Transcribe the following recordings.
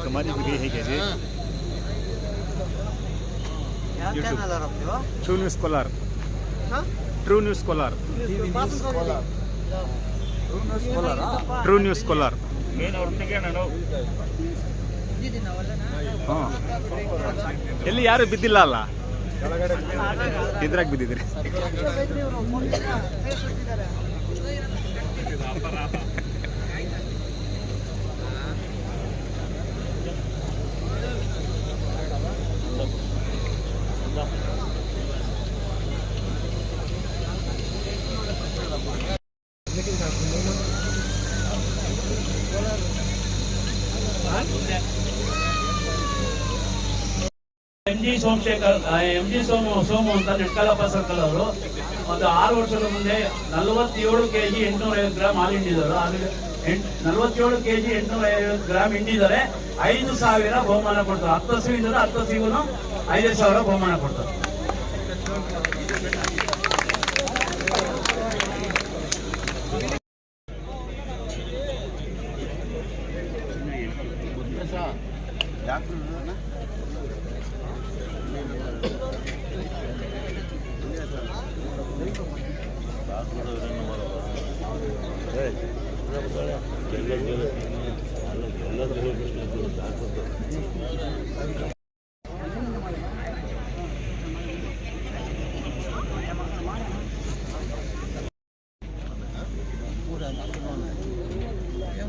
हमारी वीडियो है कैसे true news scholar true news scholar true news scholar ಹಾಂ ಎಲ್ಲಿ ಯಾರು ಬಿದ್ದಿಲ್ಲ ಅಲ್ಲ ಇದ್ರಾಗ ಬಿದ್ದಿದ್ರಿ MG ಸೋಮು ಅಂತ ನೆಟ್ಕಲಪ್ಪ ಸರ್ಕಲ್ ಅವರು ಒಂದು 6 ವರ್ಷದ ಮುಂದೆ 47 kg 850 ಗ್ರಾಮ್ ಹಾಲು ಹಿಂಡಿದರು. 47 kg 850 ಗ್ರಾಮ್ ಹಿಂಡಿದರೆ 5,000 ಬಹುಮಾನ ಕೊಡ್ತಾರೆ. 10 ಹಸು ಇದ್ದರೆ 10 ಹಸುಗೂ 5,000 ಬಹುಮಾನ ಕೊಡ್ತಾರೆ.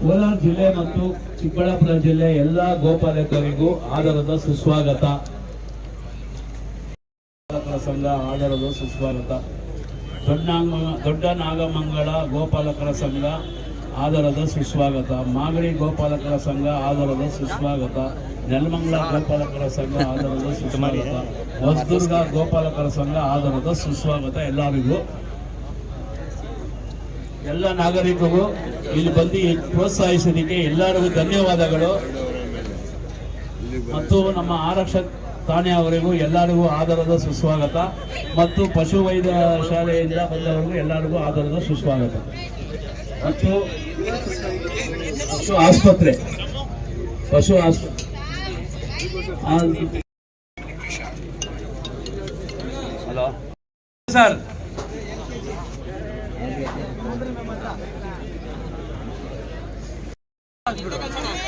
ಕೋಲಾರ ಜಿಲ್ಲೆ ಮತ್ತು ಚಿಕ್ಕಬಳ್ಳಾಪುರ ಜಿಲ್ಲೆ ಎಲ್ಲ ಗೋಪಾಲಕರಿಗೂ ಆಧಾರದ ಸುಸ್ವಾಗತ. ಸಂಘ ಆಧಾರದ ಸುಸ್ವಾಗತ. ದೊಡ್ಡ ನಾಗಮಂಗಲ ಗೋಪಾಲಕರ ಸಂಘ ಆಧಾರದ ಸುಸ್ವಾಗತ. ಮಾಗಡಿ ಗೋಪಾಲಕರ ಸಂಘ ಆಧಾರದ ಸುಸ್ವಾಗತ. ನೆಲಮಂಗಲ ಗೋಪಾಲಕರ ಸಂಘ ಆಧಾರದ ಸುಸ್ವಾಗತ. ಹೊಸದುರ್ಗ ಗೋಪಾಲಕರ ಸಂಘ ಆಧಾರದ ಸುಸ್ವಾಗತ. ಎಲ್ಲರಿಗೂ, ಎಲ್ಲ ನಾಗರಿಕರಿಗೂ ಇಲ್ಲಿ ಬಂದು ಪ್ರೋತ್ಸಾಹಿಸೋದಕ್ಕೆ ಎಲ್ಲರಿಗೂ ಧನ್ಯವಾದಗಳು. ಮತ್ತು ನಮ್ಮ ಆರಕ್ಷಕ ಠಾಣೆ ಅವರಿಗೂ ಎಲ್ಲರಿಗೂ ಆಧಾರದ ಸುಸ್ವಾಗತ. ಮತ್ತು ಪಶುವೈದ್ಯ ಶಾಲೆಯಿಂದ ಬಂದವರಿಗೂ ಎಲ್ಲರಿಗೂ ಆಧಾರದ ಸುಸ್ವಾಗತ. ಮತ್ತು ಆಸ್ಪತ್ರೆ ಪಶು ಆಸ್ಪತ್ರೆ ಹಲೋ ಸರ್,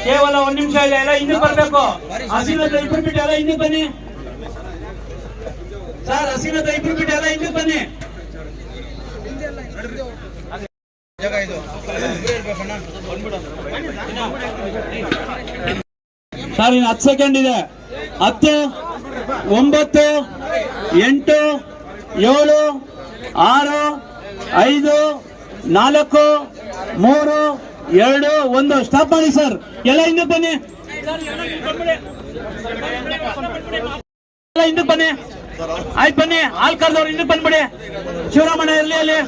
ಕೇವಲ 1 ನಿಮಿಷ ಇಲ್ಲ, ಎಲ್ಲ ಹಿಂದೆ ಬರಬೇಕು. ಹಸಿನದ ಇಬ್ರು ಬಿಟ್ಟು ಎಲ್ಲ ಹಿಂದೆ ಬನ್ನಿ ಸರ್. ಹಸಿನದ ಇಬ್ರು ಬಿಟ್ಟು ಎಲ್ಲ ಹಿಂದೆ ಬನ್ನಿ ಸರ್. ಇನ್ನು 10 ಸೆಕೆಂಡ್ ಇದೆ. 10, 9, 8, 7, 6, 5, 4, 3, 2, 1 ಸ್ಟಾಪ್ ಮಾಡಿ ಸರ್. ಎಲ್ಲ ಹಿಂದೆ ಬನ್ನಿ, ಎಲ್ಲ ಹಿಂದೆ ಬನ್ನಿ. ಆಯ್ತು ಬನ್ನಿ, ಹಾಲ್ ಕರೆದವ್ರು ಹಿಂದೆ ಬಂದ್ಬಿಡಿ. ಶಿವರಾಮಣ್ಣ ಇರಲಿ ಅಲ್ಲಿ.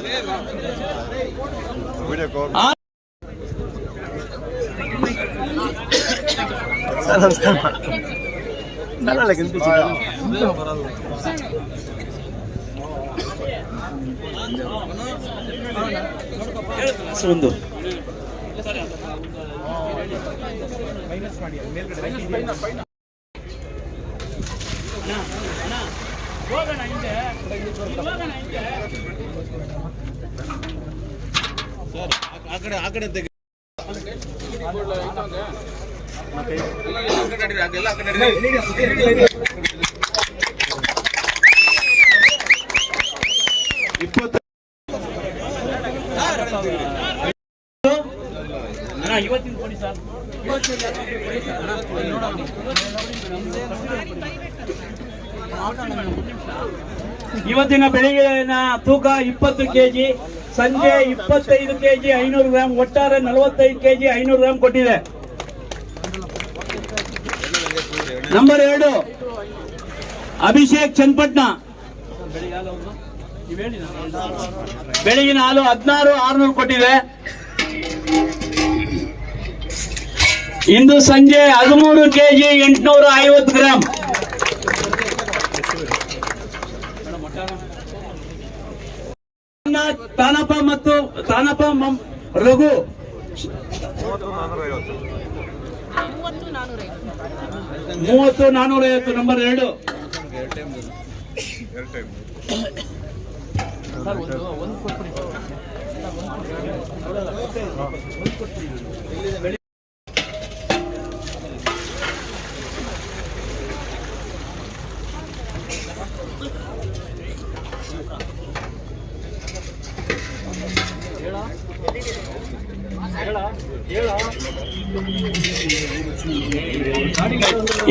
ಒಂದು ಆ ಕಡೆ ಮತ್ತೆ ಇವತ್ತಿನ ಕೊಡಿ ಸರ್. ಇವತ್ತಿನ ಬೆಳಿಗ್ಗಿನ ತೂಕ 20 ಕೆಜಿ, ಸಂಜೆ 25 ಕೆಜಿ 500 ಗ್ರಾಂ, ಒಟ್ಟಾರೆ 45 ಕೆಜಿ 500 ಗ್ರಾಂ ಕೊಟ್ಟಿದೆ. ನಂಬರ್ 2 ಅಭಿಷೇಕ್ ಚನ್ನಪಟ್ಟಣ, ಬೆಳಗಿನ ಹಾಲು 16,600 ಕೊಟ್ಟಿದೆ. ಇಂದು ಸಂಜೆ 13 ಕೆಜಿ 850 ಗ್ರಾಂ. ತಾನಪ್ಪ ಮತ್ತು ತಾನಪ್ಪ ರಘು 30,450. ನಂಬರ್ 2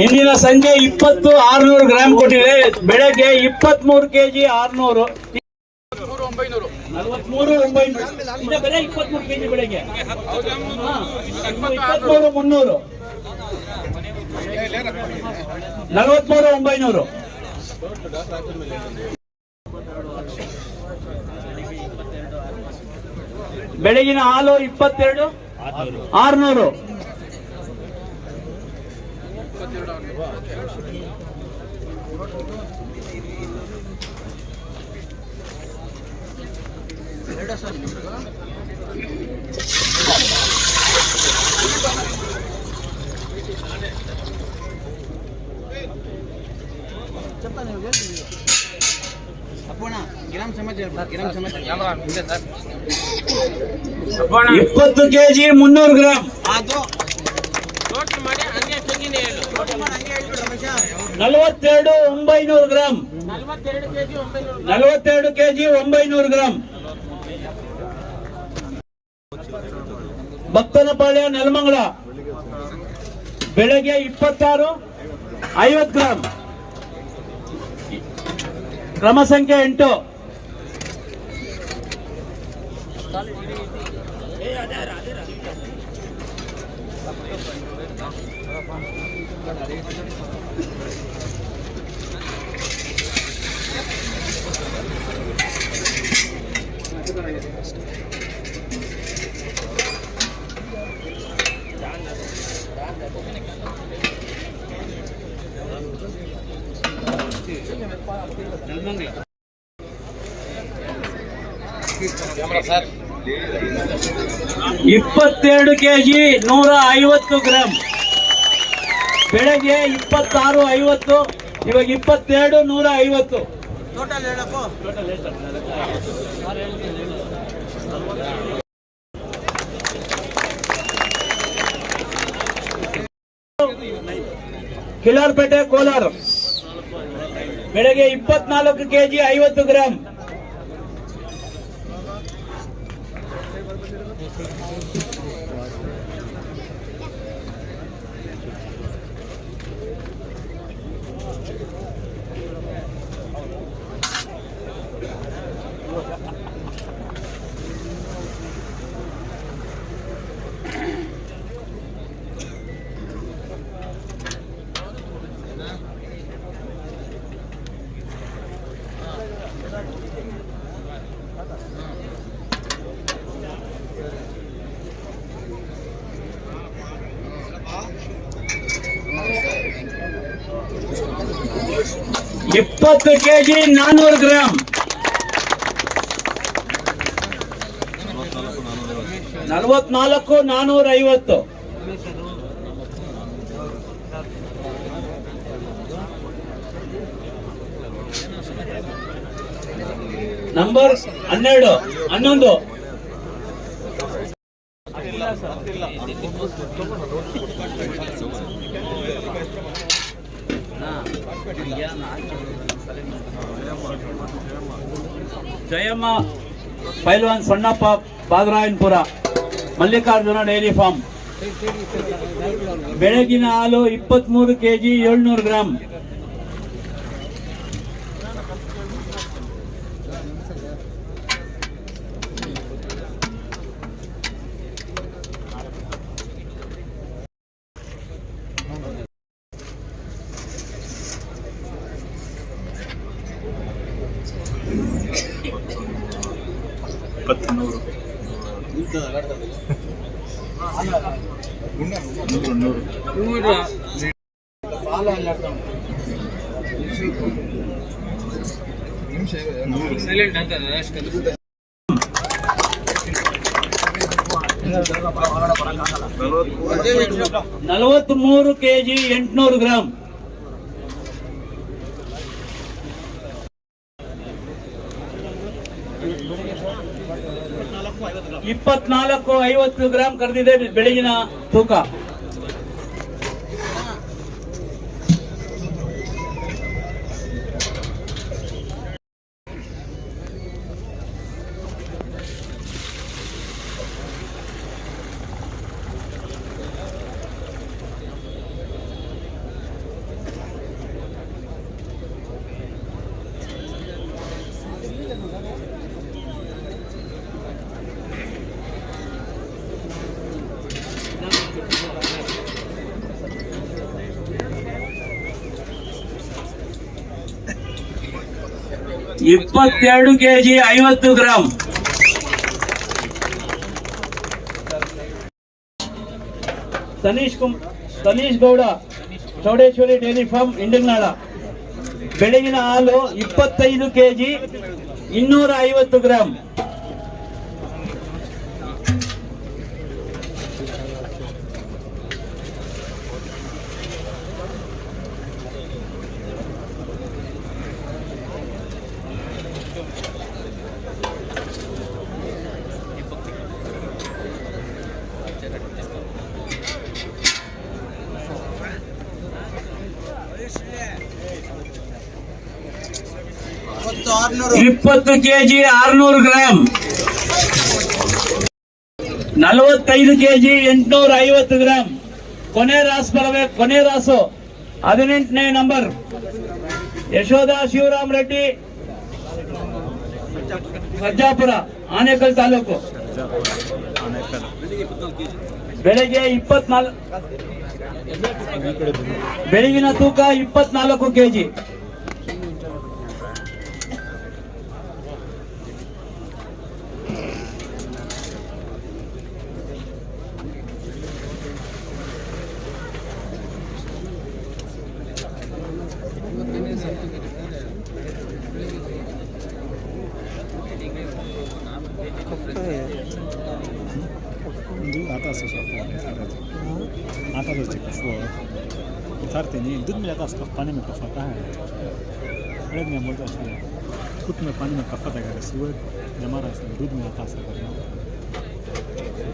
ಇಂದಿನ ಸಂಜೆ 20,600 ಗ್ರಾಂ ಕೊಟ್ಟಿದೆ. ಬೆಳಗ್ಗೆ 23 ಕೆಜಿ 600, 43,900. ಇದ ಬೆಲೆ 23 ಕೆಜಿ ಬೆಳಗ್ಗೆ 23,300, 43,900. ಬೆಳಗಿನ ಹಾಲು 22,600. ಗ್ರಾಮ್ ಸಮಾಜ 20 kg 300 gram. 42,900 gram. 42 kg 900 gram. Bhaktanapalya Nelamangala, ಬೆಳಗ್ಗೆ 26,50 ಗ್ರಾಂ. ಕ್ರಮ ಸಂಖ್ಯೆ 8. Sir 22 kg 150 gram. ಬೆಳಗ್ಗೆ 26,50, ಇವಾಗ 22,150. ಟೋಟಲ್ ಹೇಳಪ್ಪ. ಕಿಲಾರ್ಪೇಟೆ ಕೋಲಾರ, ಬೆಳಗ್ಗೆ 24 ಕೆಜಿ 50 ಗ್ರಾಂ. ಇಪ್ಪತ್ತು ಕೆಜಿ 400 ಗ್ರಾಂ. 44,450. ನಂಬರ್ 12, 11. ಜಯಮ್ಮ ಪೈಲ್ವಾನ್ ಸಣ್ಣಪ್ಪ ಬಾದರಾಯನಪುರ ಮಲ್ಲಿಕಾರ್ಜುನ ಡೈರಿ ಫಾರ್ಮ್. ಬೆಳಗಿನ ಹಾಲು 23 kg 700 ಗ್ರಾಂ. ಸೈಲೆಂಟ್ ಅಂತ 43 kg 800 ಗ್ರಾಂ. ಇಪ್ಪತ್ನಾಲ್ಕು 50 ಗ್ರಾಂ ಕರೆದಿದೆ ಬೆಳಗಿನ ತೂಕ. ಇಪ್ಪತ್ತೆರಡು kg 50 gram. Sanish Gowda Chowdeshwari dairy farm Indagnala. ಬೆಳಗಿನ ಹಾಲು 25 kg 250 ಗ್ರಾಂ. ಇಪ್ಪತ್ತು kg 600 ಗ್ರಾಂ. 45 kg 850 gram. ಕೊನೆ ರಾಸ್ ಬರಬೇಕು. ಕೊನೆ ರಾಸು 18ನೇ ನಂಬರ್ ಯಶೋಧ ಶಿವರಾಮ್ ರೆಡ್ಡಿ ಸರ್ಜಾಪುರ ಆನೇಕಲ್ ತಾಲೂಕು. ಬೆಳಗ್ಗೆ 24 ಬೆಳಗಿನ ತೂಕ 24 kg. आता तो कफवा उतारते नहीं दूध में जाता उसका पानी में कफाता है. बड़े में बोलता है खुद में पानी में कफाता है. सुबह जमा रहा है दूध में आता है.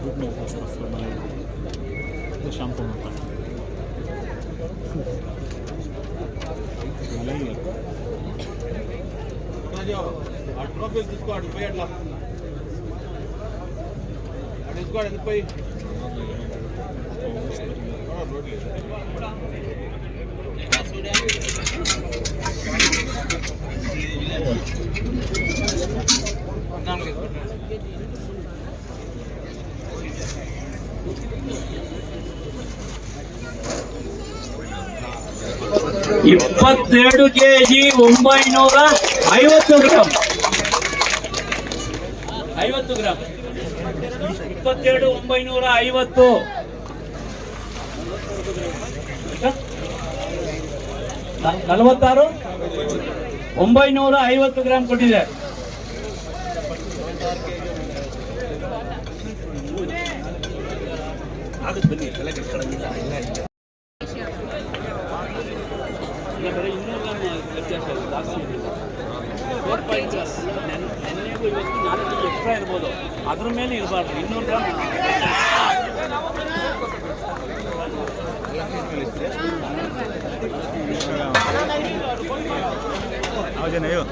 दूध में आता है मलाई तो शाम को होता है मलाई ಇಪ್ಪತ್ತೆರಡು kg 950 ಗ್ರಾಂ. 50 ಗ್ರಾಂ 22 950. 46 950 ಗ್ರಾಂ ಕೊಟ್ಟಿದೆ. ನೆನ್ನೆಗೂ ಇವತ್ತು 4 kg ಎಕ್ಸ್ಟ್ರಾ ಇರ್ಬೋದು. ಅದ್ರ ಮೇಲೆ ಇರಬಾರ್ದು. 200 ಗ್ರಾಂ ಏನೇನಯ್ಯೋ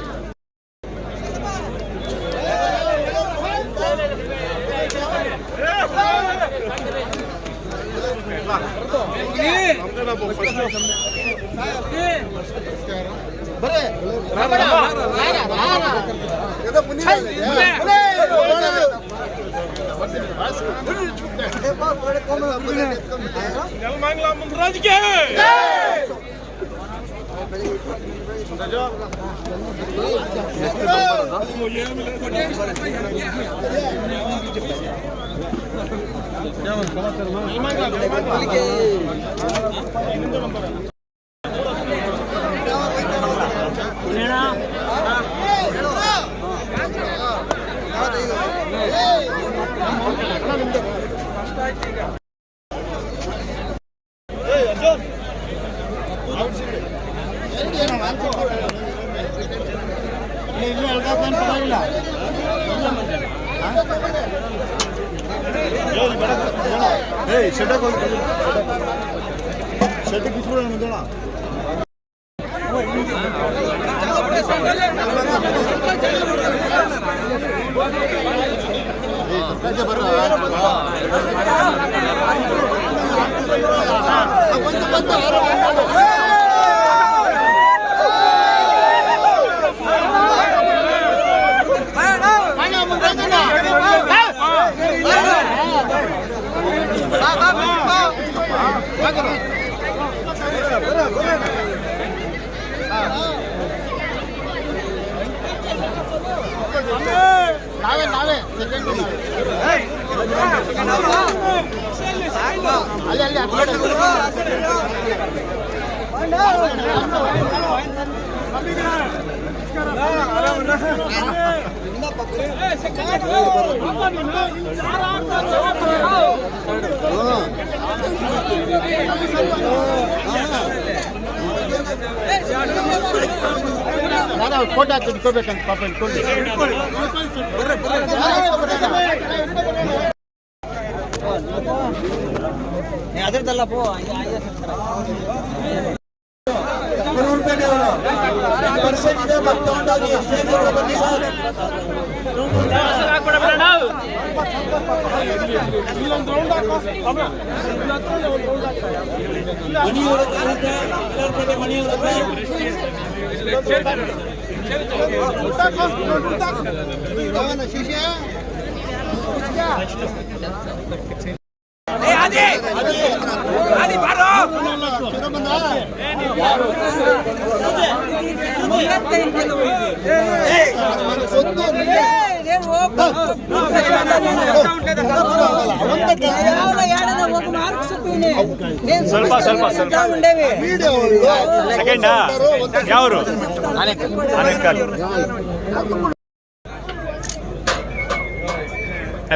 ಫೋಟೋ ಇಟ್ಕೋಬೇಕಂತ ಪಾಪ ಇಟ್ಕೊಂಡು ಅದರದಲ್ಲ ಪೋ ಸ್ವಲ್ಪ ಸ್ವಲ್ಪ ಸ್ವಲ್ಪ ಸೆಕೆಂಡಾ ಯಾವರು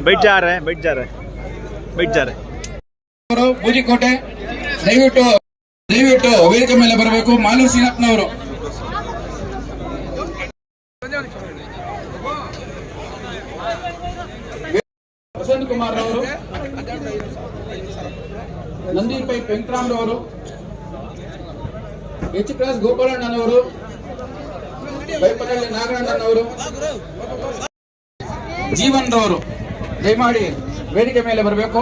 बैठ जा रहे हैं बैठ जा रहे हैं बैठ जा रहे हैं ಬೂದಿಕೋಟೆ ದಯವಿಟ್ಟು ವೇದಿಕೆ ಮೇಲೆ ಬರಬೇಕು. ಮಾಲೂರು ಶ್ರೀನಾಥ್ನವರು ವಸಂತ್ ಕುಮಾರ್ ಅವರು, ನಂದಿಪೈ ವೆಂಕಟರಾಮರವರು, ಎಚ್ ಕ್ರಾಸ್ ಗೋಪಾಲಣ್ಣನವರು, ಬೈಪನಹಳ್ಳಿ ನಾಗಣ್ಣನವರು, ಜೀವನ್ ರವರು ದಯಮಾಡಿ ವೇದಿಕೆ ಮೇಲೆ ಬರಬೇಕು.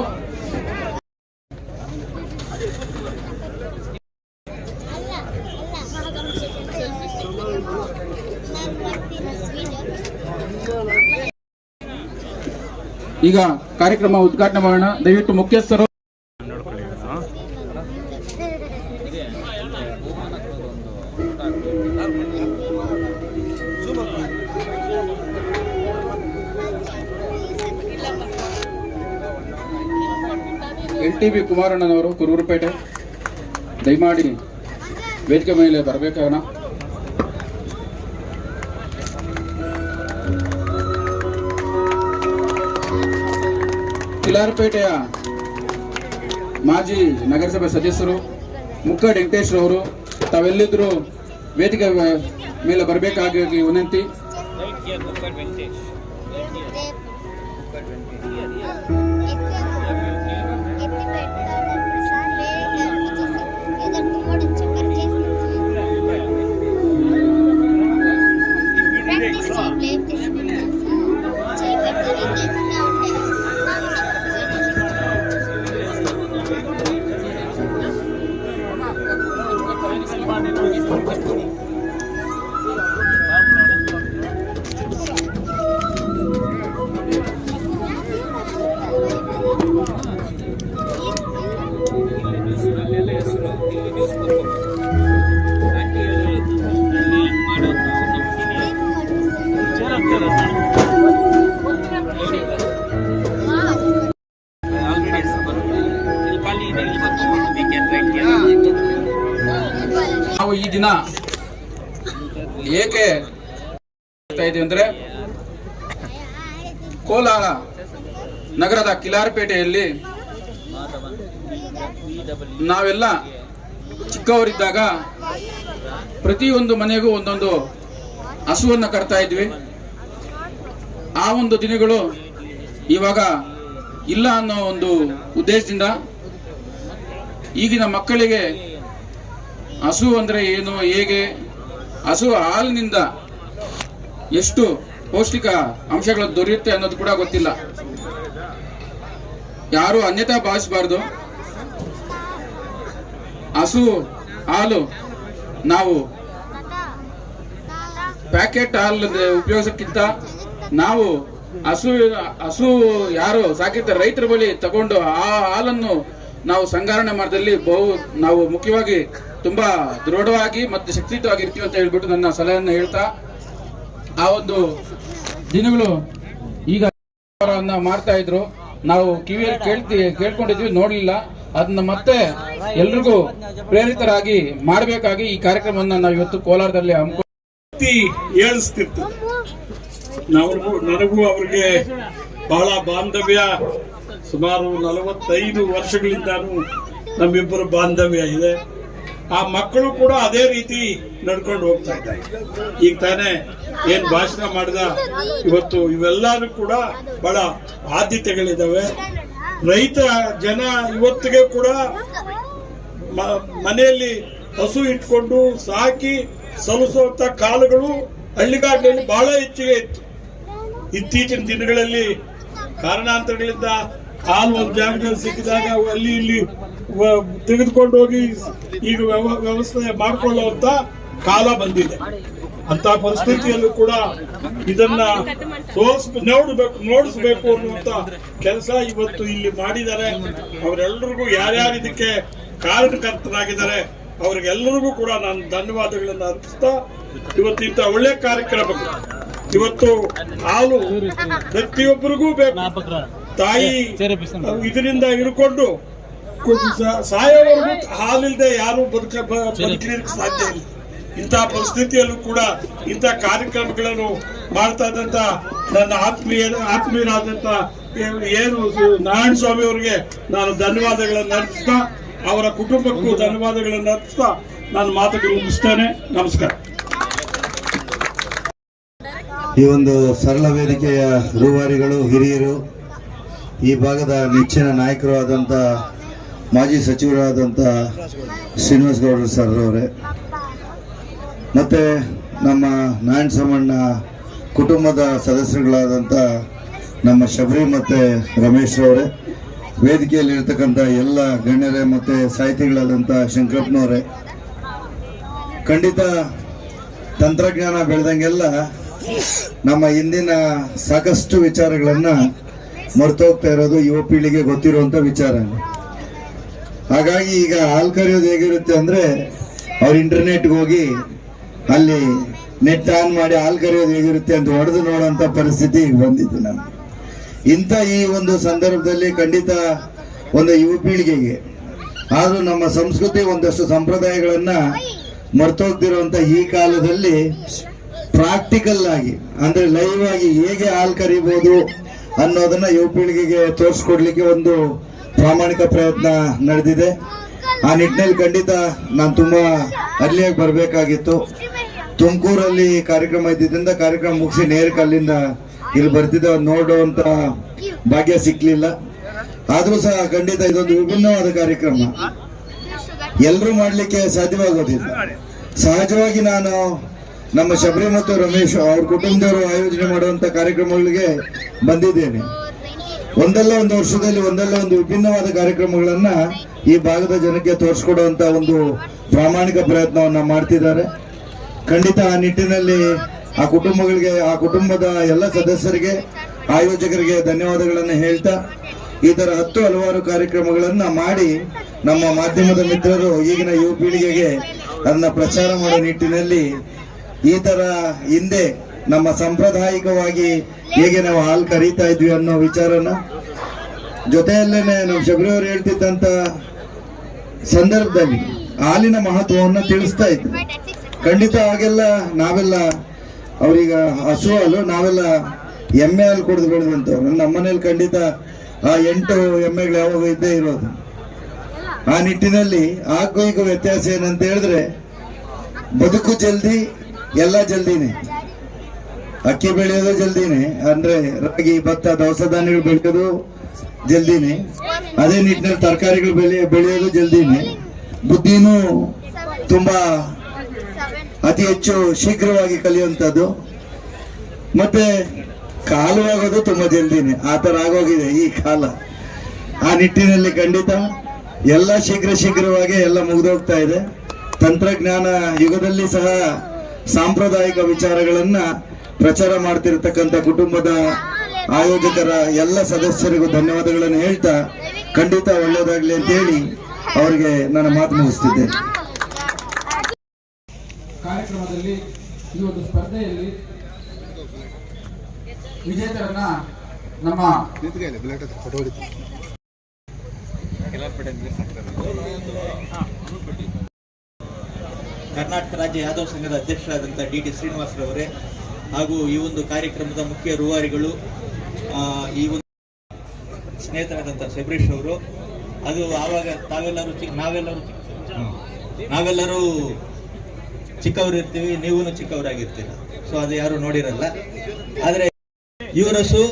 ಈಗ ಕಾರ್ಯಕ್ರಮ ಉದ್ಘಾಟನೆ ಮಾಡೋಣ. ದಯವಿಟ್ಟು ಮುಖ್ಯಸ್ಥರು LTV ಕುಮಾರಣ್ಣನವರು ಕುರುಬರಪೇಟೆ ದಯಮಾಡಿ ವೇದಿಕೆ ಮೇಲೆ ಬರಬೇಕಾಗೋಣ. ಕಿಲಾರಪೇಟೆಯ ಮಾಜಿ ನಗರಸಭೆ ಸದಸ್ಯರು ಮುಕ್ಕಡ್ ವೆಂಕಟೇಶ್ ರವರು ತಾವೆಲ್ಲಿದ್ರು ವೇದಿಕೆ ಮೇಲೆ ಬರಬೇಕಾಗಿ ವಿನಂತಿ. ನಾವು ಈ ದಿನ ಏಕೆ ಇದೀವಿ ಅಂದ್ರೆ ಕೋಲಾರ ನಗರದ ಕಿಲಾರಪೇಟೆಯಲ್ಲಿ ನಾವೆಲ್ಲ ಚಿಕ್ಕವರಿದ್ದಾಗ ಪ್ರತಿಯೊಂದು ಮನೆಗೂ ಒಂದೊಂದು ಹಸುವನ್ನು ಕಟ್ತಾ ಇದ್ವಿ. ಆ ಒಂದು ದಿನಗಳು ಇವಾಗ ಇಲ್ಲ ಅನ್ನೋ ಒಂದು ಉದ್ದೇಶದಿಂದ ಈಗಿನ ಮಕ್ಕಳಿಗೆ ಹಸು ಅಂದ್ರೆ ಏನು, ಹೇಗೆ, ಹಸು ಹಾಲಿನಿಂದ ಎಷ್ಟು ಪೌಷ್ಟಿಕ ಅಂಶಗಳು ದೊರೆಯುತ್ತೆ ಅನ್ನೋದು ಕೂಡ ಗೊತ್ತಿಲ್ಲ. ಯಾರು ಅನ್ಯತಾ ಭಾವಿಸಬಾರ್ದು. ಹಸು ಹಾಲು ನಾವು ಪ್ಯಾಕೆಟ್ ಹಾಲು ಉಪಯೋಗಿಸಕ್ಕಿಂತ ನಾವು ಹಸು ಯಾರು ಸಾಕಿರ್ತಾರೆ ರೈತರ ಬಳಿ ತಗೊಂಡು ಆ ಹಾಲನ್ನು ನಾವು ಸಂಗ್ರಹಣೆ ಮಾಡೋದ್ರಲ್ಲಿ ನಾವು ಮುಖ್ಯವಾಗಿ ತುಂಬಾ ದೃಢವಾಗಿ ಮತ್ತು ಶಕ್ತಿಯುತವಾಗಿರ್ತೀವಿ ಅಂತ ಹೇಳ್ಬಿಟ್ಟು ನನ್ನ ಸಲಹೆಯನ್ನು ಹೇಳ್ತಾ, ಆ ಒಂದು ದಿನಗಳು ಈಗ ಮಾಡ್ತಾ ಇದ್ರು. ನಾವು ಕಿವಿಯಲ್ಲಿ ಕೇಳ್ಕೊಂಡಿದ್ವಿ, ನೋಡ್ಲಿಲ್ಲ. ಅದನ್ನ ಮತ್ತೆ ಎಲ್ರಿಗೂ ಪ್ರೇರಿತರಾಗಿ ಮಾಡಬೇಕಾಗಿ ಈ ಕಾರ್ಯಕ್ರಮವನ್ನು ನಾವು ಇವತ್ತು ಕೋಲಾರದಲ್ಲಿ ಏಳಿಸ್ತಿರ್ತದೆ. ನನಗೂ ಅವ್ರಿಗೆ ಬಹಳ ಬಾಂಧವ್ಯ. ಸುಮಾರು 45 ವರ್ಷಗಳಿಂದಾನು ನಮ್ಮಿಬ್ಬರು ಬಾಂಧವ್ಯ ಇದೆ. ಆ ಮಕ್ಕಳು ಕೂಡ ಅದೇ ರೀತಿ ನಡ್ಕೊಂಡು ಹೋಗ್ತಾ ಇದ್ದಾರೆ. ಈಗ ತಾನೇ ಏನ್ ಭಾಷಣ ಮಾಡಿದ, ಇವತ್ತು ಇವೆಲ್ಲರೂ ಕೂಡ ಬಹಳ ಆದ್ಯತೆಗಳಿದಾವೆ. ರೈತ ಜನ ಇವತ್ತಿಗೆ ಕೂಡ ಮನೆಯಲ್ಲಿ ಹಸು ಇಟ್ಕೊಂಡು ಸಾಕಿ ಸಲ್ಲಿಸುವಂತ ಕಾಲಗಳು ಹಳ್ಳಿಗಾಡಿನಲ್ಲಿ ಬಹಳ ಹೆಚ್ಚಿಗೆ ಇತ್ತು. ಇತ್ತೀಚಿನ ದಿನಗಳಲ್ಲಿ ಕಾರಣಾಂತರಗಳಿಂದ ಹಾಲು ಒಂದು ಜಾಗದಲ್ಲಿ ಸಿಕ್ಕಿದಾಗ ಅಲ್ಲಿ ಇಲ್ಲಿ ತೆಗೆದುಕೊಂಡು ಹೋಗಿ ಈಗ ವ್ಯವಸ್ಥೆ ಮಾಡಿಕೊಳ್ಳುವಂತ ಕಾಲ ಬಂದಿದೆ. ಅಂತ ಪರಿಸ್ಥಿತಿಯಲ್ಲೂ ಕೂಡ ಇದನ್ನ ನೋಡಿಸ್ಬೇಕು ಅನ್ನುವಂತ ಕೆಲಸ ಇವತ್ತು ಇಲ್ಲಿ ಮಾಡಿದ್ದಾರೆ. ಅವರೆಲ್ಲರಿಗೂ ಯಾರ್ಯಾರು ಇದಕ್ಕೆ ಕಾರಣಕರ್ತರಾಗಿದ್ದಾರೆ ಅವರಿಗೆಲ್ಲರಿಗೂ ಕೂಡ ನಾನು ಧನ್ಯವಾದಗಳನ್ನು ಅರ್ಪಿಸ್ತಾ, ಇವತ್ತು ಇಂಥ ಒಳ್ಳೆ ಕಾರ್ಯಕ್ರಮಗಳು, ಇವತ್ತು ಹಾಲು ಪ್ರತಿಯೊಬ್ಬರಿಗೂ ಬೇಕು. ತಾಯಿ ಇದರಿಂದ ಹಿಡ್ಕೊಂಡು ಸಾಯೋವರೆಗೂ ಹಾಲಿಲ್ಲದೆ ಯಾರು ಬದುಕಲಿಕ್ಕೆ ಸಾಧ್ಯ ಇಲ್ಲ. ಇಂಥ ಪರಿಸ್ಥಿತಿಯಲ್ಲೂ ಕೂಡ ಇಂಥ ಕಾರ್ಯಕ್ರಮಗಳನ್ನು ಮಾಡ್ತಾ ಇದ್ದಂತ ನನ್ನ ಆತ್ಮೀಯರಾದಂತ ಏನು ನಾರಾಯಣ ಸ್ವಾಮಿ ಅವರಿಗೆ ನಾನು ಧನ್ಯವಾದಗಳನ್ನು ಅರ್ಪಿಸ್ತಾ, ಅವರ ಕುಟುಂಬಕ್ಕೂ ಧನ್ಯವಾದಗಳನ್ನು ಅರ್ಪಿಸ್ತಾ ನಾನು ಮಾತುಗಳು ಮುಗಿಸ್ತೇನೆ. ನಮಸ್ಕಾರ. ಈ ಒಂದು ಸರಳ ವೇದಿಕೆಯ ರೂವಾರಿಗಳು, ಹಿರಿಯರು, ಈ ಭಾಗದ ನೆಚ್ಚಿನ ನಾಯಕರು ಆದಂಥ ಮಾಜಿ ಸಚಿವರಾದಂಥ ಶ್ರೀನಿವಾಸ್ ಗೌಡರು ಸರ್ ಅವರೇ, ಮತ್ತು ನಮ್ಮ ನಾರಾಯಣ ಸಾಮಣ್ಣ ಕುಟುಂಬದ ಸದಸ್ಯರುಗಳಾದಂಥ ನಮ್ಮ ಶಬರಿ ಮತ್ತು ರಮೇಶ್ ಅವರೇ, ವೇದಿಕೆಯಲ್ಲಿ ಇರ್ತಕ್ಕಂಥ ಎಲ್ಲ ಗಣ್ಯರೇ ಮತ್ತು ಸಾಹಿತಿಗಳಾದಂಥ ಶಂಕರಪ್ಪನವರೇ, ಖಂಡಿತ ತಂತ್ರಜ್ಞಾನ ಬೆಳೆದಂಗೆಲ್ಲ ನಮ್ಮ ಹಿಂದಿನ ಸಾಕಷ್ಟು ವಿಚಾರಗಳನ್ನು ಮರ್ತೋಗ್ತಾ ಇರೋದು ಯುವ ಪೀಳಿಗೆ ಗೊತ್ತಿರುವಂಥ ವಿಚಾರ. ಹಾಗಾಗಿ ಈಗ ಹಾಲು ಕರೆಯೋದು ಹೇಗಿರುತ್ತೆ ಅಂದರೆ, ಅವ್ರು ಇಂಟರ್ನೆಟ್ಗೆ ಹೋಗಿ ಅಲ್ಲಿ ನೆಟ್ ಆನ್ ಮಾಡಿ ಹಾಲು ಕರೆಯೋದು ಹೇಗಿರುತ್ತೆ ಅಂತ ಹೊಡೆದು ನೋಡೋಂಥ ಪರಿಸ್ಥಿತಿ ಬಂದಿದ್ದು ನಾನು. ಇಂಥ ಈ ಒಂದು ಸಂದರ್ಭದಲ್ಲಿ ಖಂಡಿತ ಒಂದು ಯುವ ಪೀಳಿಗೆಗೆ ಆದರೂ ನಮ್ಮ ಸಂಸ್ಕೃತಿ ಒಂದಷ್ಟು ಸಂಪ್ರದಾಯಗಳನ್ನು ಮರ್ತೋಗ್ದಿರುವಂಥ ಈ ಕಾಲದಲ್ಲಿ ಪ್ರಾಕ್ಟಿಕಲ್ ಆಗಿ ಅಂದ್ರೆ ಲೈವ್ ಆಗಿ ಹೇಗೆ ಹಾಲು ಕರಿಬಹುದು ಅನ್ನೋದನ್ನ ಯುವ ಪೀಳಿಗೆಗೆ ತೋರಿಸ್ಕೊಡ್ಲಿಕ್ಕೆ ಒಂದು ಪ್ರಾಮಾಣಿಕ ಪ್ರಯತ್ನ ನಡೆದಿದೆ. ಆ ನಿಟ್ಟಿನಲ್ಲಿ ಖಂಡಿತ ನಾನು ತುಂಬಾ ಅರ್ಲಿಯಾಗಿ ಬರಬೇಕಾಗಿತ್ತು. ತುಮಕೂರಲ್ಲಿ ಕಾರ್ಯಕ್ರಮ ಇದ್ದಿದ್ದರಿಂದ ಕಾರ್ಯಕ್ರಮ ಮುಗಿಸಿ ನೇರಕ್ಕೆ ಅಲ್ಲಿಂದ ಇಲ್ಲಿ ಬರ್ತಿದ್ದ ನೋಡುವಂತ ಭಾಗ್ಯ ಸಿಕ್ಲಿಲ್ಲ. ಆದ್ರೂ ಸಹ ಖಂಡಿತ ಇದೊಂದು ವಿಭಿನ್ನವಾದ ಕಾರ್ಯಕ್ರಮ, ಎಲ್ಲರೂ ಮಾಡ್ಲಿಕ್ಕೆ ಸಾಧ್ಯವಾಗೋದಿಲ್ಲ. ಸಹಜವಾಗಿ ನಾನು ನಮ್ಮ ಶಬರಿ ಮತ್ತು ರಮೇಶ್ ಅವ್ರ ಕುಟುಂಬದವರು ಆಯೋಜನೆ ಮಾಡುವಂತ ಕಾರ್ಯಕ್ರಮಗಳಿಗೆ ಬಂದಿದ್ದೇನೆ. ಒಂದಲ್ಲ ಒಂದು ವರ್ಷದಲ್ಲಿ ಒಂದಲ್ಲ ಒಂದು ವಿಭಿನ್ನವಾದ ಕಾರ್ಯಕ್ರಮಗಳನ್ನ ಈ ಭಾಗದ ಜನಕ್ಕೆ ತೋರಿಸ್ಕೊಡುವಂತ ಒಂದು ಪ್ರಾಮಾಣಿಕ ಪ್ರಯತ್ನವನ್ನ ಮಾಡ್ತಿದ್ದಾರೆ. ಖಂಡಿತ ಆ ನಿಟ್ಟಿನಲ್ಲಿ ಆ ಕುಟುಂಬಗಳಿಗೆ, ಆ ಕುಟುಂಬದ ಎಲ್ಲ ಸದಸ್ಯರಿಗೆ, ಆಯೋಜಕರಿಗೆ ಧನ್ಯವಾದಗಳನ್ನು ಹೇಳ್ತಾ, ಈ ತರ ಹಲವಾರು ಕಾರ್ಯಕ್ರಮಗಳನ್ನ ಮಾಡಿ ನಮ್ಮ ಮಾಧ್ಯಮದ ಮಿತ್ರರು ಈಗಿನ ಯುವ ಪೀಳಿಗೆಗೆ ಅದನ್ನ ಪ್ರಚಾರ ಮಾಡೋ ನಿಟ್ಟಿನಲ್ಲಿ ಈ ತರ ಹಿಂದೆ ನಮ್ಮ ಸಾಂಪ್ರದಾಯಿಕವಾಗಿ ಹೇಗೆ ನಾವು ಹಾಲು ಕರೀತಾ ಇದ್ವಿ ಅನ್ನೋ ವಿಚಾರನ ಜೊತೆಯಲ್ಲೇನೆ ನಮ್ಮ ಶಬರಿಯವರು ಹೇಳ್ತಿದ್ದಂತ ಸಂದರ್ಭದಲ್ಲಿ ಹಾಲಿನ ಮಹತ್ವವನ್ನು ತಿಳಿಸ್ತಾ ಇದ್ರು. ಖಂಡಿತ ಹಾಗೆಲ್ಲ ನಾವೆಲ್ಲ ಅವ್ರೀಗ ಹಸು ಹಾಲು, ನಾವೆಲ್ಲ ಎಮ್ಮೆ ಹಾಲು ಕುಡಿದು ಬೆಳೆದಂಥವ್ರು. ನಮ್ಮ ಮನೇಲಿ ಖಂಡಿತ ಆ 8 ಎಮ್ಮೆಗಳು ಯಾವಾಗ ಇದ್ದೇ ಇರೋದು. ಆ ನಿಟ್ಟಿನಲ್ಲಿ ಆಗೂ ಈಗ ವ್ಯತ್ಯಾಸ ಏನಂತ ಹೇಳಿದ್ರೆ, ಬದುಕು ಜಲ್ದಿ, ಎಲ್ಲ ಜಲ್ದಿನೇ. ಅಕ್ಕಿ ಬೆಳೆಯೋದು ಜಲ್ದಿನೇ, ಅಂದ್ರೆ ರಾಗಿ, ಭತ್ತ, ದವಸ ಧಾನ್ಯಗಳು ಬೆಳೆಯೋದು ಜಲ್ದಿನೇ. ಅದೇ ನಿಟ್ಟಿನಲ್ಲಿ ತರಕಾರಿಗಳು ಬೆಳೆಯೋದು ಜಲ್ದಿನೇ. ಬುದ್ಧಿನೂ ತುಂಬಾ ಅತಿ ಹೆಚ್ಚು ಶೀಘ್ರವಾಗಿ ಕಲಿಯುವಂಥದ್ದು, ಮತ್ತೆ ಕಾಲು ಆಗೋದು ತುಂಬಾ ಜಲ್ದಿನೇ. ಆ ತರ ಆಗೋಗಿದೆ ಈ ಕಾಲ. ಆ ನಿಟ್ಟಿನಲ್ಲಿ ಖಂಡಿತ ಎಲ್ಲ ಶೀಘ್ರವಾಗಿ ಎಲ್ಲ ಮುಗಿದೋಗ್ತಾ ಇದೆ. ತಂತ್ರಜ್ಞಾನ ಯುಗದಲ್ಲಿ ಸಹ ಸಾಂಪ್ರದಾಯಿಕ ವಿಚಾರಗಳನ್ನ ಪ್ರಚಾರ ಮಾಡ್ತಿರ್ತಕ್ಕಂಥ ಕುಟುಂಬದ ಆಯೋಜಕರ ಎಲ್ಲ ಸದಸ್ಯರಿಗೂ ಧನ್ಯವಾದಗಳನ್ನು ಹೇಳ್ತಾ, ಖಂಡಿತ ಒಳ್ಳೆಯದಾಗ್ಲಿ ಅಂತ ಹೇಳಿ ಅವರಿಗೆ ನನ್ನ ಮಾತು ಮುಗಿಸ್ತಿದ್ದೇನೆ. ಕಾರ್ಯಕ್ರಮದಲ್ಲಿ ಈ ಒಂದು ಸ್ಪರ್ಧೆಯಲ್ಲಿ ವಿಜೇತರನ್ನ ನಮ್ಮ ಕರ್ನಾಟಕ ರಾಜ್ಯ ಯಾದವ್ ಸಂಘದ ಅಧ್ಯಕ್ಷರಾದಂಥ ಡಿ ಶ್ರೀನಿವಾಸರವರೇ ಹಾಗೂ ಈ ಒಂದು ಕಾರ್ಯಕ್ರಮದ ಮುಖ್ಯ ರೂವಾರಿಗಳು, ಈ ಒಂದು ಸ್ನೇಹಿತರಾದಂಥ ಶಬರೀಶ್ ಅವರು, ಅದು ಆವಾಗ ನಾವೆಲ್ಲರೂ ಚಿಕ್ಕವರು ಇರ್ತೀವಿ, ನೀವು ಚಿಕ್ಕವರಾಗಿರ್ತೀರ. ಸೊ ಅದು ಯಾರು ನೋಡಿರಲ್ಲ. ಆದರೆ ಇವರಸು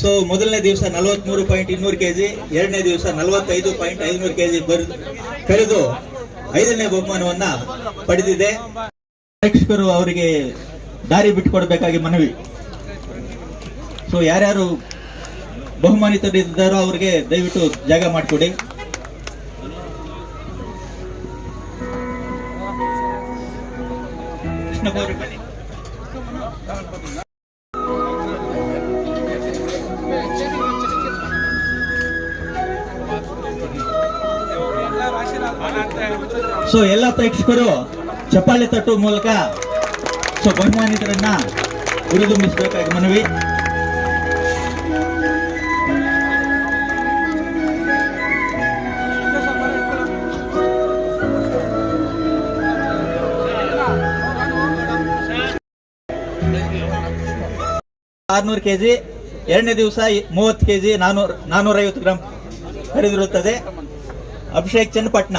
ಸೊ ಮೊದಲನೇ ದಿವಸ 43.200 kg, ಎರಡನೇ ದಿವಸ 45.500 kg ಕಳೆದು 5ನೇ ಬಹುಮಾನವನ್ನ ಪಡೆದಿದೆ. ಪ್ರೇಕ್ಷಕರು ಅವರಿಗೆ ದಾರಿ ಬಿಟ್ಟುಕೊಡ್ಬೇಕಾಗಿ ಮನವಿ. ಸೊ ಯಾರ್ಯಾರು ಬಹುಮಾನಿತರಿದ್ದಾರೋ ಅವರಿಗೆ ದಯವಿಟ್ಟು ಜಾಗ ಮಾಡಿಕೊಡಿ. ಸೊ ಎಲ್ಲ ಪ್ರೇಕ್ಷಕರು ಚಪ್ಪಾಳೆ ತಟ್ಟುವ ಮೂಲಕ ಸೊ ಬಹುಮಾನಿತರನ್ನ ಹುರಿದುಂಬಿಸಬೇಕಾಗಿ ಮನವಿ. kg, ಎರಡನೇ ದಿವಸ 30 kg 450 ಗ್ರಾಂ ಖರೀದಿರುತ್ತದೆ. ಅಭಿಷೇಕ್ ಚನ್ನಪಟ್ಟಣ.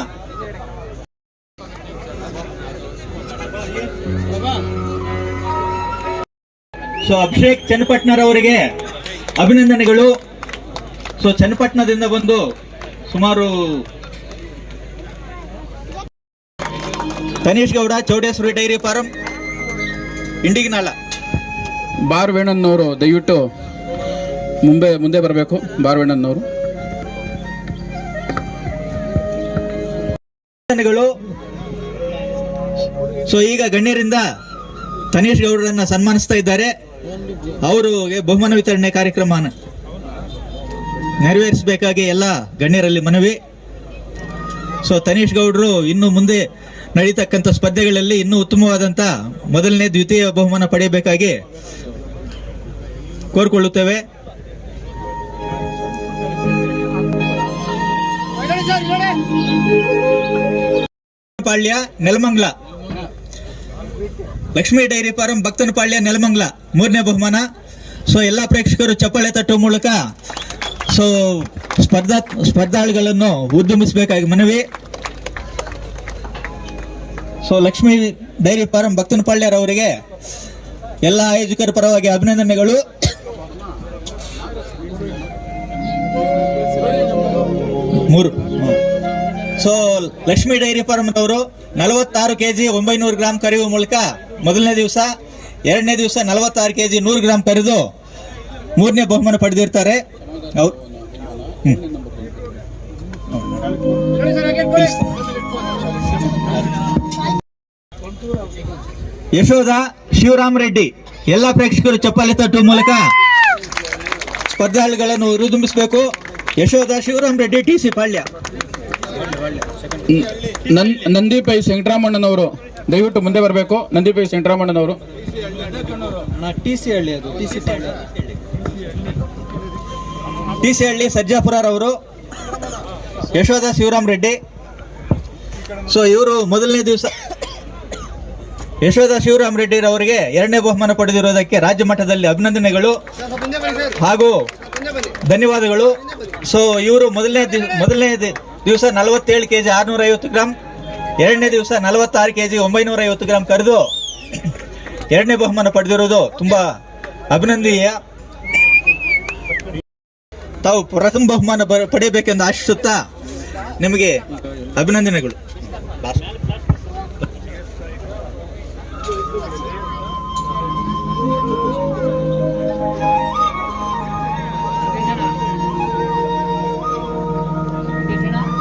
ಸೊ ಅಭಿಷೇಕ್ ಚನ್ನಪಟ್ಟಣರವರಿಗೆ ಅಭಿನಂದನೆಗಳು. ಸೊ ಚನ್ನಪಟ್ಟಣದಿಂದ ಬಂದು ಸುಮಾರು ತನೀಶ್ ಗೌಡ, ಚೌಡೇಶ್ವರಿ ಡೈರಿ ಫಾರಂ, ಇಂಡಿಗನಾಳ. ಬಾರ್ ವೇಣನ್ನವರು ದಯವಿಟ್ಟು ಮುಂದೆ ಬರಬೇಕು. ಬಾರ್ ವೇಣನ್ನವರು. ಸೊ ಈಗ ಗಣ್ಯರಿಂದ ತನೀಶ್ ಗೌಡರನ್ನ ಸನ್ಮಾನಿಸ್ತಾ ಇದ್ದಾರೆ. ಅವರಿಗೆ ಬಹುಮಾನ ವಿತರಣೆ ಕಾರ್ಯಕ್ರಮ ನೆರವೇರಿಸಬೇಕಾಗಿ ಎಲ್ಲ ಗಣ್ಯರಲ್ಲಿ ಮನವಿ. ಸೊ ತನೀಶ್ ಗೌಡರು ಇನ್ನು ಮುಂದೆ ನಡೀತಕ್ಕಂಥ ಸ್ಪರ್ಧೆಗಳಲ್ಲಿ ಇನ್ನೂ ಉತ್ತಮವಾದಂತ ಮೊದಲನೇ, ದ್ವಿತೀಯ ಬಹುಮಾನ ಪಡೆಯಬೇಕಾಗಿ ಕೋರಿಕೊಳ್ಳುತ್ತೇವೆ. ಪಾಳ್ಯ ನೆಲಮಂಗಲ, ಲಕ್ಷ್ಮೀ ಡೈರಿ ಫಾರಂ ಭಕ್ತನಪಾಳ್ಯ ನೆಲಮಂಗಲ 3ನೇ ಬಹುಮಾನ. ಸೊ ಎಲ್ಲ ಪ್ರೇಕ್ಷಕರು ಚಪ್ಪಾಳೆ ತಟ್ಟುವ ಮೂಲಕ ಸೊ ಸ್ಪರ್ಧಾಳುಗಳನ್ನು ಉದ್ಯಮಿಸಬೇಕಾಗಿ ಮನವಿ. ಸೊ ಲಕ್ಷ್ಮೀ ಡೈರಿ ಫಾರಂ ಭಕ್ತನಪಾಳ್ಯರವರಿಗೆ ಎಲ್ಲ ಆಯೋಜಕರ ಪರವಾಗಿ ಅಭಿನಂದನೆಗಳು. ಸೊ ಲಕ್ಷ್ಮೀ ಡೈರಿ ಫಾರ್ಮ್ ಅವರು 46 kg 900 ಗ್ರಾಂ ಕರೆಯುವ ಮೂಲಕ ಮೊದಲನೇ ದಿವಸ, ಎರಡನೇ ದಿವಸ 46 kg 100 ಗ್ರಾಂ ಕರೆದು 3ನೇ ಬಹುಮಾನ ಪಡೆದಿರ್ತಾರೆ. ಯಶೋಧ ಶಿವರಾಮ್ ರೆಡ್ಡಿ. ಎಲ್ಲ ಪ್ರೇಕ್ಷಕರು ಚಪ್ಪಾಳೆ ತಟ್ಟುವ ಮೂಲಕ ಸ್ಪರ್ಧಾಳುಗಳನ್ನು ಹುರಿದುಂಬಿಸಬೇಕು. ಯಶೋಧ ಶಿವರಾಮ್ ರೆಡ್ಡಿ, TC ಪಾಳ್ಯ. ನಂದಿಪೈ ವೆಂಕಟರಾಮಣ್ಣನವರು ದಯವಿಟ್ಟು ಮುಂದೆ ಬರಬೇಕು. ನಂದಿಪೈ ವೆಂಕಟರಾಮಣ್ಣನವರು. TC ಹಳ್ಳಿ, ಅದು TC ಹಳ್ಳಿ ಸರ್ಜಾಪುರರವರು. ಯಶೋಧ ಶಿವರಾಮ್ ರೆಡ್ಡಿ. ಸೊ ಇವರು ಮೊದಲನೇ ದಿವಸ ಯಶೋಧ ಶಿವರಾಮ್ ರೆಡ್ಡಿ ಅವರಿಗೆ 2ನೇ ಬಹುಮಾನ ಪಡೆದಿರುವುದಕ್ಕೆ ರಾಜ್ಯ ಮಟ್ಟದಲ್ಲಿ ಅಭಿನಂದನೆಗಳು ಹಾಗೂ ಧನ್ಯವಾದಗಳು. ಸೊ ಇವರು ಮೊದಲನೇ ದಿವಸ 47 kg 650 ಗ್ರಾಂ, 2ನೇ ದಿವಸ 46 kg 950 ಗ್ರಾಂ ಕರೆದು 2ನೇ ಬಹುಮಾನ ಪಡೆದಿರುವುದು ತುಂಬಾ ಅಭಿನಂದನೀಯ. ತಾವು ಪ್ರಥಮ ಬಹುಮಾನ ಪಡೆಯಬೇಕೆಂದು ಆಶಿಸುತ್ತಾ ನಿಮಗೆ ಅಭಿನಂದನೆಗಳು.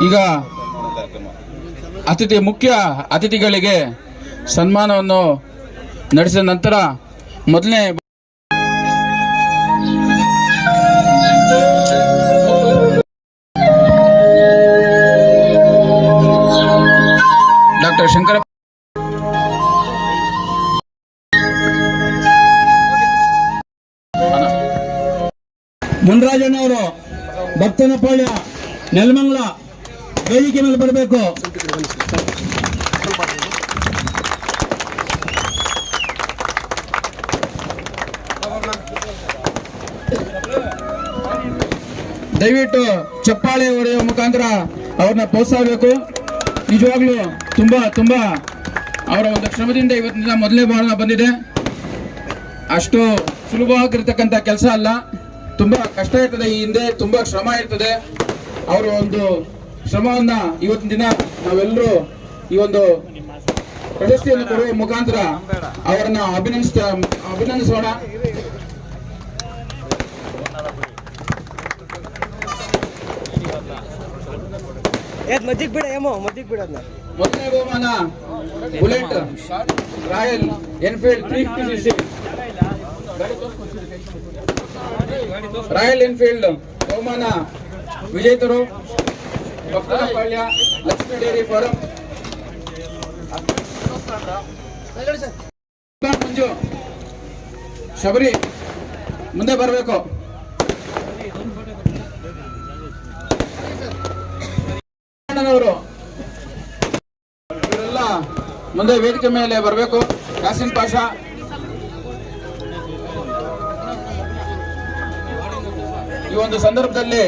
ಈಗ ಮುಖ್ಯ ಅತಿಥಿಗಳಿಗೆ ಸನ್ಮಾನವನ್ನು ನಡೆಸಿದ ನಂತರ ಮೊದಲನೇ ಡಾಕ್ಟರ್ ಶಂಕರ ಮುನ್ರಾಜಣ್ಣವರು ಭಕ್ತನಪಾಳ್ಯ ನೆಲಮಂಗಲ ವೇದಿಕೆ ಮೇಲೆ ಬರಬೇಕು. ದಯವಿಟ್ಟು ಚಪ್ಪಾಳೆ ಹೊಡೆಯುವ ಮುಖಾಂತರ ಅವ್ರನ್ನ ಪ್ರೋತ್ಸಾಹಿಸಬೇಕು. ನಿಜವಾಗ್ಲೂ ತುಂಬಾ ಅವರ ಒಂದು ಶ್ರಮದಿಂದ ಇವತ್ತಿನ ಮೊದಲನೇ ಬಹುಮಾನ ಬಂದಿದೆ. ಅಷ್ಟು ಸುಲಭವಾಗಿರ್ತಕ್ಕಂಥ ಕೆಲಸ ಅಲ್ಲ, ತುಂಬಾ ಕಷ್ಟ ಇರ್ತದೆ. ಈ ಹಿಂದೆ ತುಂಬಾ ಶ್ರಮ ಇರ್ತದೆ. ಅವರ ಒಂದು ಶ್ರಮವನ್ನ ಇವತ್ತಿನ ದಿನ ನಾವೆಲ್ಲರೂ ಈ ಒಂದು ಪ್ರಶಸ್ತಿಯನ್ನು ಕೊಡುವ ಮುಖಾಂತರ ಅವರನ್ನ ಅಭಿನಂದಿಸೋಣ. ಮೊದಲನೇ ಬಹುಮಾನ bullet royal Enfield 350cc royal Enfield ಬಹುಮಾನ ವಿಜೇತರು ಭಕ್ತನಪಾಳ್ಯ ಲಕ್ಷ್ಮೀ ಡೈರಿ ಫಾರಂ. ಮಂಜು ಶಬರಿ ಮುಂದೆ ಬರಬೇಕು. ಇವರೆಲ್ಲ ಮುಂದೆ ವೇದಿಕೆ ಮೇಲೆ ಬರಬೇಕು. ಯಾಸಿನ್ ಪಾಷಾ, ಈ ಒಂದು ಸಂದರ್ಭದಲ್ಲಿ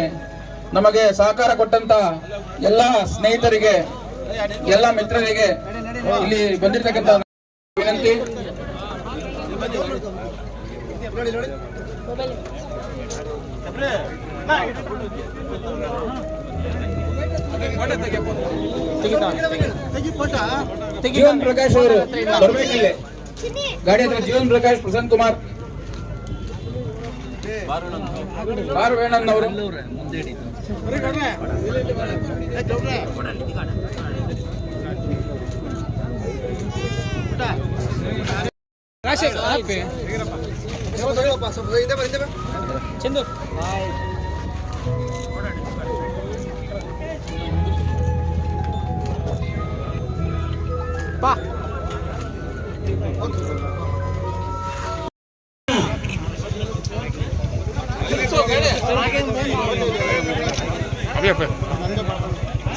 ನಮಗೆ ಸಹಕಾರ ಕೊಟ್ಟಂತ ಎಲ್ಲ ಸ್ನೇಹಿತರಿಗೆ, ಎಲ್ಲ ಮಿತ್ರರಿಗೆ ಇಲ್ಲಿ ಬಂದಿರತಕ್ಕಂತ ವಿನಂತಿ. ಜೀವನ್ ಪ್ರಕಾಶ್ ಅವರು ಬರ್ಬೇಕಿಲ್ಲ. ಗಾಡಿ ಹತ್ರ ಜೀವನ್ ಪ್ರಕಾಶ್, ಪ್ರಸನ್ನ ಕುಮಾರ್, ಬಾರವೇಣನ್ ಅವರು. ಚಂದು ಬಾ.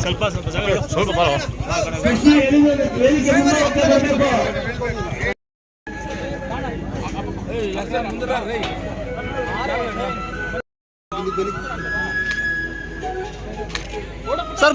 ಸ್ವಲ್ಪ ಸರ್